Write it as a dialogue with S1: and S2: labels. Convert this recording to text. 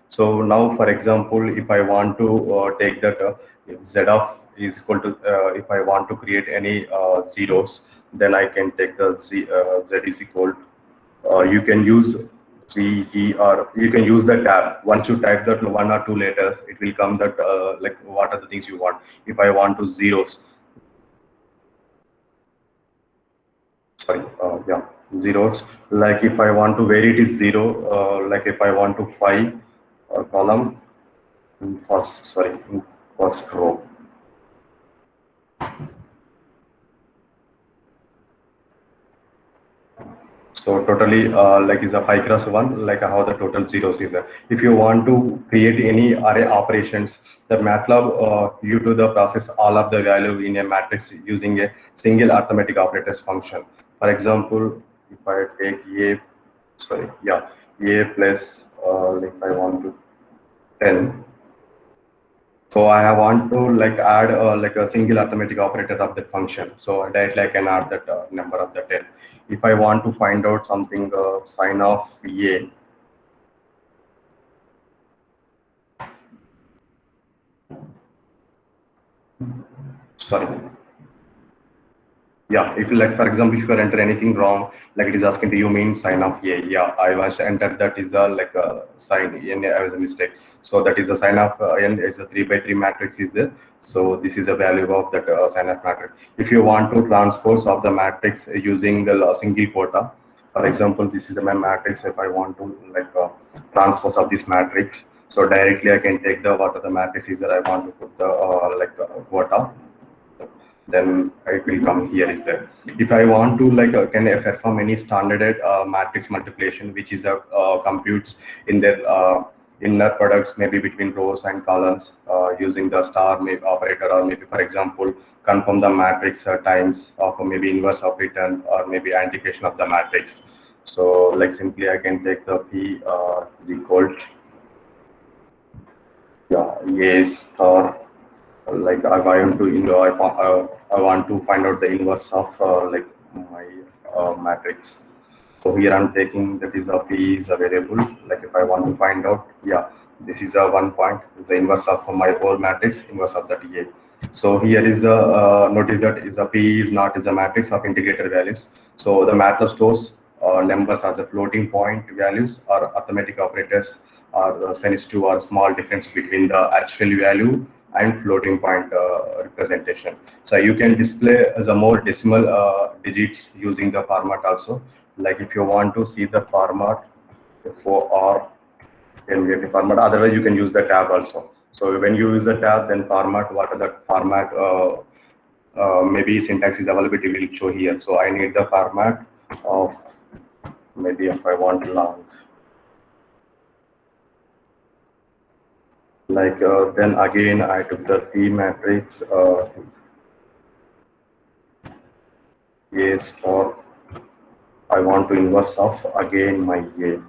S1: So now, for example, if I want to take that if z of is equal to if I want to create any zeros, then I can take the z is equal. You can use C, E, or you can use the tab. Once you type that one or two letters, it will come that like what are the things you want. If I want to zeros, sorry, yeah, zeros. Like if I want to where it is zero, like if I want to five column in first, sorry, in first row. So totally like is a 5 cross 1, like how the total zeros is there. If you want to create any array operations, the MATLAB you do the process all of the value in a matrix using a single arithmetic operators function. For example, if I take a, sorry, yeah, a plus if I want to 10. So I want to like add like a single arithmetic operator of that function. So directly I can add that number of the 10. If I want to find out something sign of a, sorry, yeah, if you like, for example, if you enter anything wrong, like it is asking, do you mean sign of a? Yeah, I was entered that is a like a sign n. I was a mistake. So that is a sign of n is a 3 by 3 matrix is there. So this is a value of that sign of matrix. If you want to transpose of the matrix using the single quota, for example, this is my matrix. If I want to like transpose of this matrix, so directly I can take the what are the matrix is that I want to put the like quota, then it will come here is there. If I want to like can I perform any standard matrix multiplication, which is a computes in their inner products, maybe between rows and columns using the star maybe operator, or maybe for example confirm the matrix times of maybe inverse of return or maybe antication of the matrix. So like simply I can take the p is equal to, yeah, a star, like I want to I want to find out the inverse of like my matrix. So here I'm taking that is a p is a variable. Like if I want to find out, yeah, this is a 1 point, the inverse of my whole matrix, inverse of that a. So here is a notice that is a p is not is a matrix of integrator values. So the MATLAB stores numbers as a floating point values or arithmetic operators are sensitive or small difference between the actual value and floating point representation. So you can display as a more decimal digits using the format also. Like if you want to see the format for or can get the format. Otherwise, you can use the tab also. So when you use the tab, then format, what are the format, maybe syntax is available, it will show here. So I need the format of maybe if I want long. Like then again, I took the P matrix A star. I want to inverse of again my A.